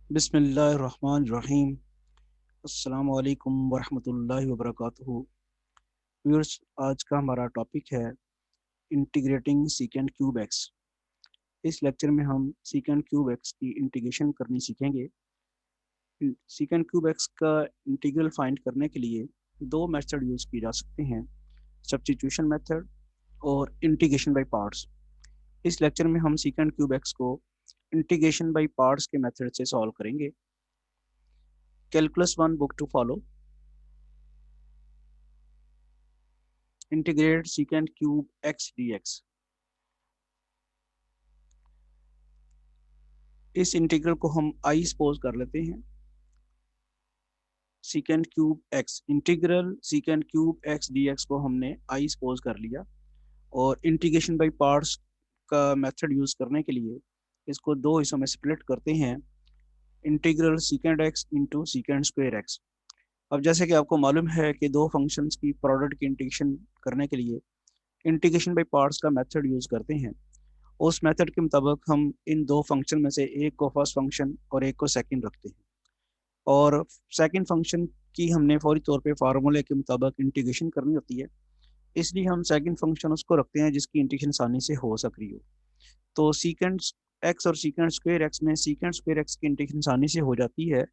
बिस्मिल्लाहिर्रहमानिर्रहीम। अस्सलाम वालेकुम वरहमतुल्लाहि वबरकातुहू। व्यूअर्स, आज का हमारा टॉपिक है इंटीग्रेटिंग सीकेंट क्यूब एक्स। इस लेक्चर में हम सीकेंट क्यूब एक्स की इंटीग्रेशन करनी सीखेंगे। सीकेंट क्यूब एक्स का इंटीग्रल फाइंड करने के लिए दो मेथड यूज़ किए जा सकते हैं, सब्स्टिट्यूशन मेथड और इंटीग्रेशन बाय पार्ट्स। इस लेक्चर में हम सीकेंट क्यूब एक्स को इंटीग्रेशन बाय पार्ट्स के मेथड से सॉल्व करेंगे। Calculus 1 book to follow. Integrate secant cube x d x. इस इंटीग्रल को हम आई सपोज कर लेते हैं। Secant cube x, integral secant cube x d x को हमने आई सपोज कर लिया और इंटीग्रेशन बाय पार्ट्स का मेथड यूज करने के लिए इसको दो हिस्सों में स्प्लिट करते हैं, integral secant x into secant square x. अब जैसे कि आपको मालूम है कि दो फंक्शंस की प्रोडक्ट की इंटीग्रेशन करने के लिए इंटीग्रेशन बाय पार्ट्स का मेथड यूज करते हैं। उस मेथड के मुताबिक हम इन दो फंक्शन में से एक को फर्स्ट फंक्शन और एक को सेकंड रखते हैं, और सेकंड फंक्शन की हमने फौरी तौर पे फार्मूले के मुताबिक इंटीग्रेशन करनी होती है, इसलिए हम सेकंड फंक्शन उसको रखते हैं जिसकी इंटीग्रेशन आसानी से हो सक रही हो। तो सीकेंट एक्स और सीकेंट स्क्वायर एक्स में सीकेंट स्क्वायर एक्स की इंटीग्रेशन आसानी से हो जाती है,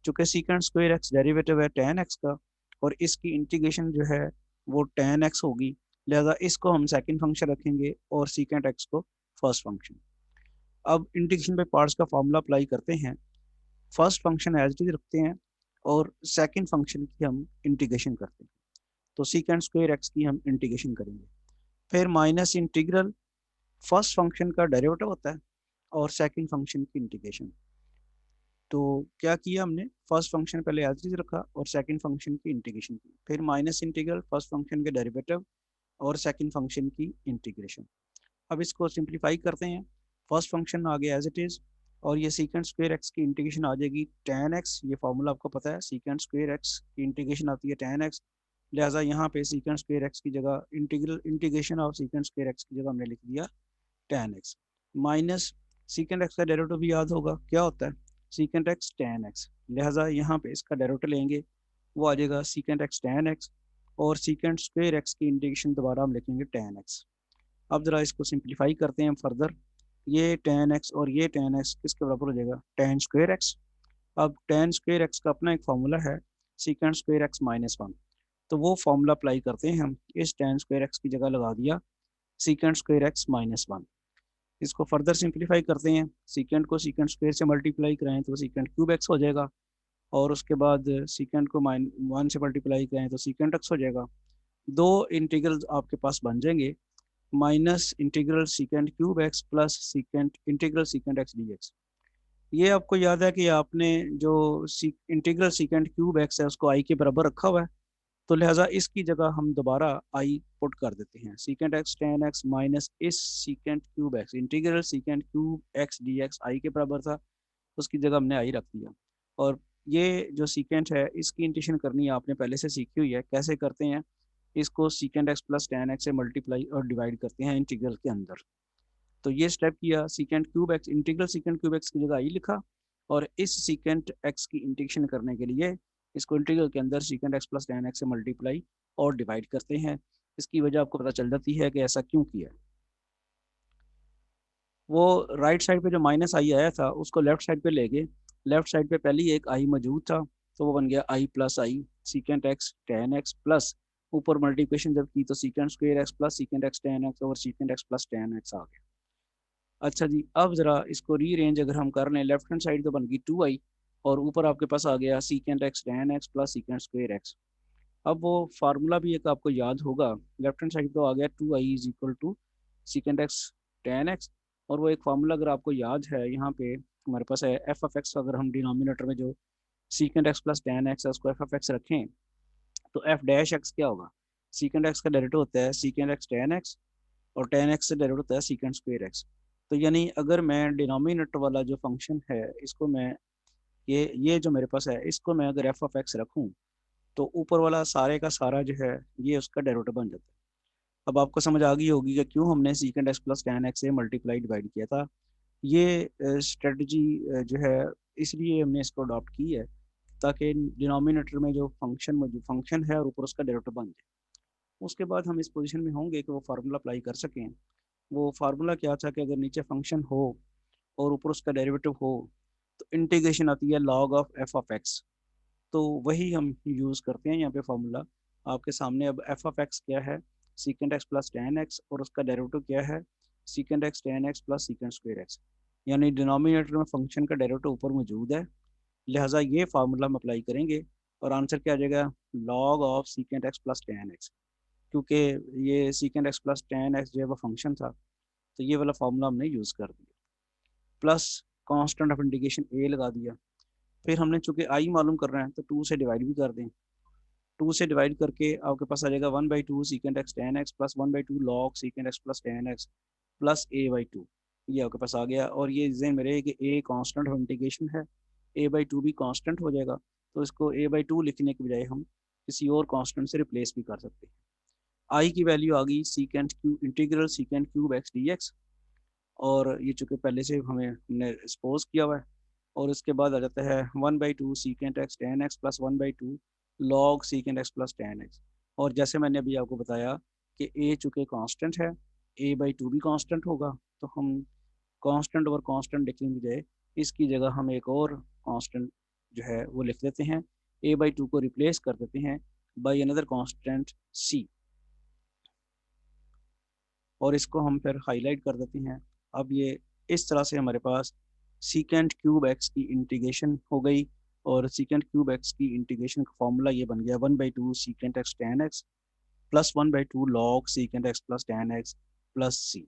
चूँकि सीकेंट स्क्वायर एक्स डेरिवेटिव है tan एक्स का और इसकी इंटीग्रेशन जो है वो tan एक्स होगी, लिहाजा इसको हम सेकंड फंक्शन रखेंगे और सीकेंट एक्स को फर्स्ट फंक्शन। अब इंटीग्रेशन बाय पार्ट्स का फॉर्मूला अप्लाई करते हैं। First function as it is रखते हैं और सेकंड फंक्शन की हम इंटीग्रेशन करते हैं। तो सीकेंट स्क्वायर एक्स की हम इंटीग्रेशन करेंगे, फिर माइनस इंटीग्रल फर्स्ट फंक्शन का डेरिवेटिव होता है और सेकंड फंक्शन की इंटीग्रेशन। तो क्या किया हमने, फर्स्ट फंक्शन पहले एज इट इज रखा और सेकंड फंक्शन की इंटीग्रेशन की, फिर माइनस इंटीग्रल फर्स्ट फंक्शन के डेरिवेटिव और सेकंड फंक्शन की इंटीग्रेशन। अब इसको सिंप्लीफाई करते हैं। फर्स्ट फंक्शन आ गया एज इट इज और ये सीकेंट स्क्वायर एक्स की इंटीग्रेशन आ जाएगी tan एक्स। ये फार्मूला आपको पता है, सीकेंट स्क्वायर एक्स की इंटीग्रेशन आती है tan एक्स, लिहाजा यहाँ पे सीकेंट स्क्वायर एक्स की जगह integration of secant square x की जगह हमने लिख दिया tan x minus secant x का डेरिवेटिव भी याद होगा क्या होता है, सीकेंट एक्स tan एक्स। लिहाजा यहाँ पे इसका डेरिवेटिव लेंगे, वो आ जाएगा सीकेंट एक्स tan एक्स और सीकेंट स्क्वायर एक्स की इंटीग्रेशन दोबारा हम लिखेंगे tan एक्स। अब जरा इसको सिंप्लीफाई करते हैं फर्दर। ये tan एक्स और ये tan एक्स किसके बराबर हो जाएगा, tan स्क्वायर एक्स। अब tan स्क्वायर एक्स का अपना एक फार्मूला है secant square x minus one, तो वो फार्मूला अप्लाई करते हैं हम। इस tan स्क्वायर एक्स की जगह लगा दिया secant square x minus one. इसको फर्दर सिंप्लीफाई करते हैं, सीकेंट को सीकेंट स्क्वायर से मल्टीप्लाई कराएं तो सीकेंट क्यूब एक्स हो जाएगा, और उसके बाद सीकेंट को माइन वन से मल्टीप्लाई करें तो सीकेंट एक्स हो जाएगा। दो इंटीग्रल आपके पास बन जाएंगे, minus integral secant cube x plus secant integral secant x d x. ये आपको याद है कि आपने जो इंटीग्रल सीकेंट क्यूब एक्स है उसको आई के बराबर रखा हुआ है, तो लिहाजा इसकी जगह हम दोबारा आई पुट कर देते हैं, secant x tan x minus इस secant cube x, integral secant cube x d x I के बराबर था, उसकी जगह हमने आई रख दिया। और ये जो सीकेंट है इसकी इंटीग्रेशन करनी है, आपने पहले से सीखी हुई है कैसे करते हैं। इसको secant x plus tan x से मल्टीप्लाई और डिवाइड करते हैं इंटीग्रल के अंदर। तो ये स्टेप किया, secant cube x integral secant cube x की जगह आई लिखा, और इस सीकेंट एक्स की इंटीग्रेशन करने के लिए इसको इंटीग्रल के अंदर secant x plus tan x से मल्टीप्लाई और डिवाइड करते हैं। इसकी वजह आपको पता चल जाती है कि ऐसा क्यों किया। वो राइट साइड पे जो माइनस आई आया था उसको लेफ्ट साइड पे ले गए, लेफ्ट साइड पे पहले ही एक आई मौजूद था तो वो बन गया I plus I secant x tan x plus ऊपर मल्टीप्लिकेशन जब की तो secant square x plus secant x tan x और secant x plus tan x आ गया। अच्छा जी, अब जरा इसको रीअरेंज अगर हम कर लें, लेफ्ट हैंड साइड तो बन गई 2i और ऊपर आपके पास आ गया secant x tan x plus secant square x. अब वो फार्मूला भी एक आपको याद होगा, लेफ्ट हैंड साइड तो आ गया 2i is equal to secant x tan x, और वो एक फार्मूला अगर आपको याद है यहाँ पे हमारे पास है एफ ऑफ एक्स। अगर हम डिनोमिनेटर में जो secant x plus tan x है उसको एफ ऑफ एक्स रखें तो एफ डैश एक्स क्या होगा, सीकेंट एक्स का डेरिवेटिव होता है सीकेंट एक्स tan एक्स और tan एक्स से डेरिवेटिव होता है सीकेंट स्क्वायर एक्स। तो यानी अगर मैं डिनोमिनेटर वाला जो फंक्शन है इसको मैं ये जो मेरे पास है इसको मैं अगर एफ ऑफ एक्स रखूँ तो ऊपर वाला सारे का सारा जो है ये उसका डेरिवेटिव बन जाता है। अब आपको समझ आ गई होगी कि क्यों हमने secant x plus tan x से मल्टीप्लाई डिवाइड किया था। ये स्ट्रेटजी जो है इसलिए हमने इसको अडॉप्ट की है ताकि डिनोमिनेटर में जो फंक्शन है और ऊपर उसका डेरिवेटिव बन जाए। उसके बाद हम इस पोजीशन में होंगे कि वो फार्मूला अप्लाई कर सकें। वो फार्मूला क्या था कि अगर नीचे फंक्शन हो और ऊपर उसका डेरिवेटिव हो तो इंटीग्रेशन आती है log of F of x. तो वही हम यूज़ करते हैं यहाँ पे फार्मूला। आपके सामने अब एफ ऑफ एक्स क्या है, सीकेंड एक्स प्लस टेन एक्स, और उसका डेरिवेटिव क्या है, सीकेंड x tan x plus secant square x. यानी डिनोमिनेटर में फंक्शन का डेरिवेटिव ऊपर मौजूद है, लिहाजा ये फार्मूला हम अप्लाई करेंगे और आंसर क्या आ जाएगा, log of सीकेंड x plus tan x. क्योंकि ये सीकेंड एक्स प्लस टेन एक्स जो है वो फंक्शन था, तो ये वाला फार्मूला हमने यूज़ कर दिया, प्लस कांस्टेंट ऑफ इंटीग्रेशन ए लगा दिया। फिर हमने चूंकि आई मालूम कर रहे हैं तो टू से डिवाइड भी कर दें। टू से डिवाइड करके आपके पास आ जाएगा 1/2 secant x tan x plus 1/2 log secant x plus tan x plus a/2। ये आपके पास आ गया, और ये जहन में रहे कि a कांस्टेंट ऑफ इंटीग्रेशन है, a/2 भी कांस्टेंट हो जाएगा, तो इसको a/2 लिखने के बजाय हम किसी और कांस्टेंट से रिप्लेस भी कर सकते हैं। आई की वैल्यू आ गई सीकेंड cube integral सीकेंड cube x d x, और ये चूंकि पहले से हमने सपोज किया हुआ है। और इसके बाद आ जाता है 1/2 secant x tan x plus 1/2 log secant x plus tan x. और जैसे मैंने अभी आपको बताया कि ए चूंकि कांस्टेंट है, a/2 भी कांस्टेंट होगा, तो हम कांस्टेंट और कांस्टेंट लिखने की बजाय इसकी जगह हम एक और कांस्टेंट जो है वो लिख देते हैं, a/2 को रिप्लेस कर देते हैं बाई अनदर कांस्टेंट c, और इसको हम फिर हाईलाइट कर देते हैं। अब ये इस तरह से हमारे पास सीकेंड क्यूब एक्स की इंटीग्रेशन हो गई, और सीकेंड क्यूब एक्स की इंटीग्रेशन का फॉर्मूला ये बन गया 1/2 secant x tan x plus 1/2 log secant x plus tan x plus सी।